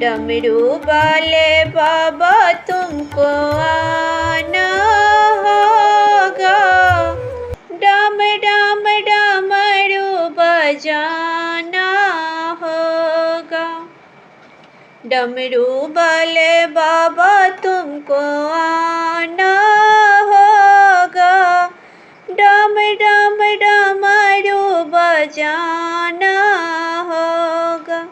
डमरू वाले बाबा तुमको आना होगा, डम डम डमरू बजाना होगा। डमरू वाले बाबा तुमको आना होगा, डम डम डमरू बजाना होगा।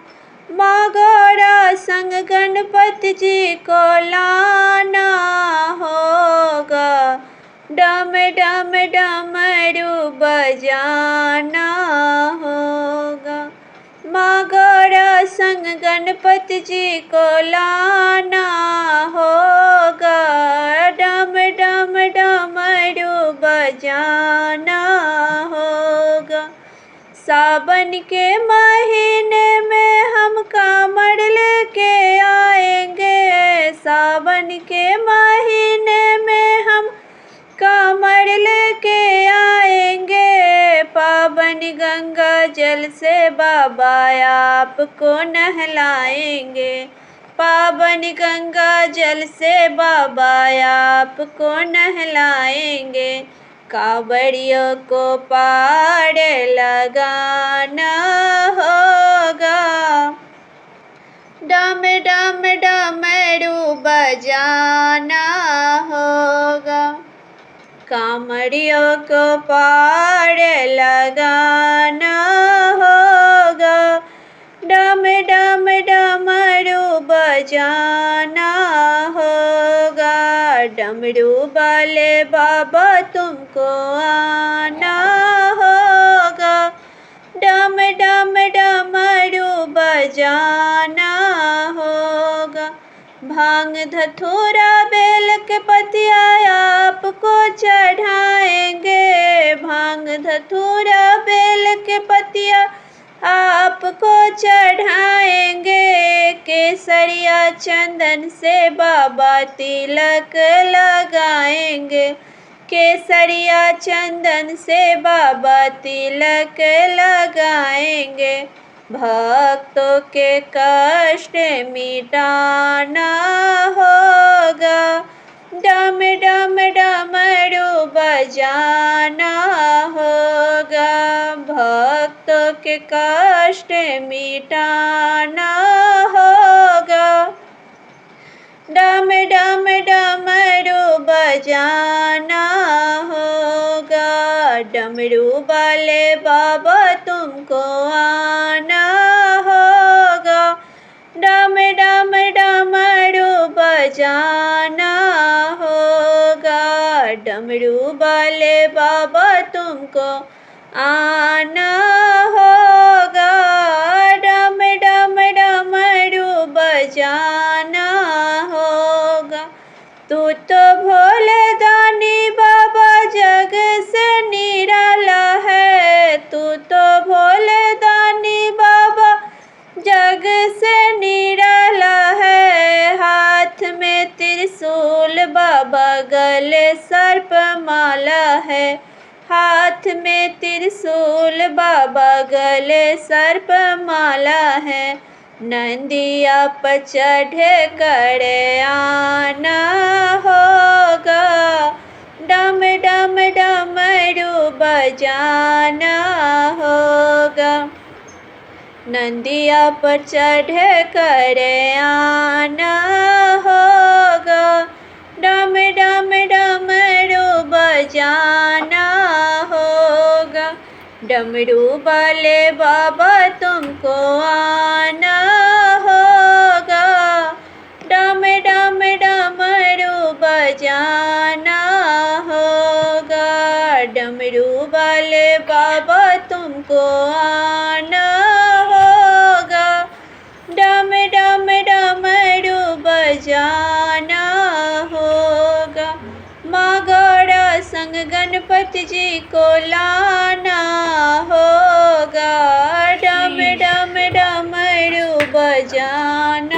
माँ गौरा संग गणपति जी को लाना होगा, डम डम डमरू बजाना होगा। माँ गौरा संग गणपति जी को लाना होगा, डम डम डमरू बजाना होगा। सावन के महीने में हम कांवड़ लेके आएंगे, सावन के महीने में हम कांवड़ लेके आएंगे। पावन गंगा जल से बाबा आपको नहलाएंगे, पावन गंगा जल से बाबा आपको नहलाएंगे। कांवड़ियों को पार लगाना होगा, डम डम डमरू बजाना होगा। कांवड़ियों को पार लगाना होगा, डम डम डमरू बजाना होगा। डमरू वाले बाबा तुमको आना होगा, डम डम डमरू बजाना होगा। भांग धतूरा बेल के पतिया आपको चढ़ाएंगे, भांग धतूरा बेल के पतिया आपको चढ़ाएंगे। केसरिया चंदन से बाबा तिलक लगाएंगे, केसरिया चंदन से बाबा तिलक लगाएंगे। भक्तों के कष्ट मिटाना होगा, डम डम डमरू बजाना होगा। भक्तों के कष्ट मिटाना होगा, डम डम डमरू बजाना होगा। डमरू वाले बाबा तुमको आना होगा, डम डम डमरू बजाना होगा। डमरू वाले बाबा तुमको आना होगा, डम डम डमरू बजाना होगा। तू तो भोले दानी बाबा जग से निराला है, तू तो भोले दानी बाबा जग से निराला है। हाथ में त्रिशूल बाबा गले सर्प माला है, हाथ में त्रिशूल बाबा गले सर्प माला है। नंदिया पर चढ़ कर आना होगा, डम डम डमरू बजाना होगा। नंदिया पर चढ़ कर आना होगा, डम डम डमरू बजाना होगा। डमरू वाले बाबा तुमको आना होगा, डम डम डमरू बजाना होगा। डमरू वाले बाबा तुमको आना होगा, डम डम डमरू बजाना होगा। माँ गौरा संग गणपति जी को लाना होगा, डम डम डमरू बजाना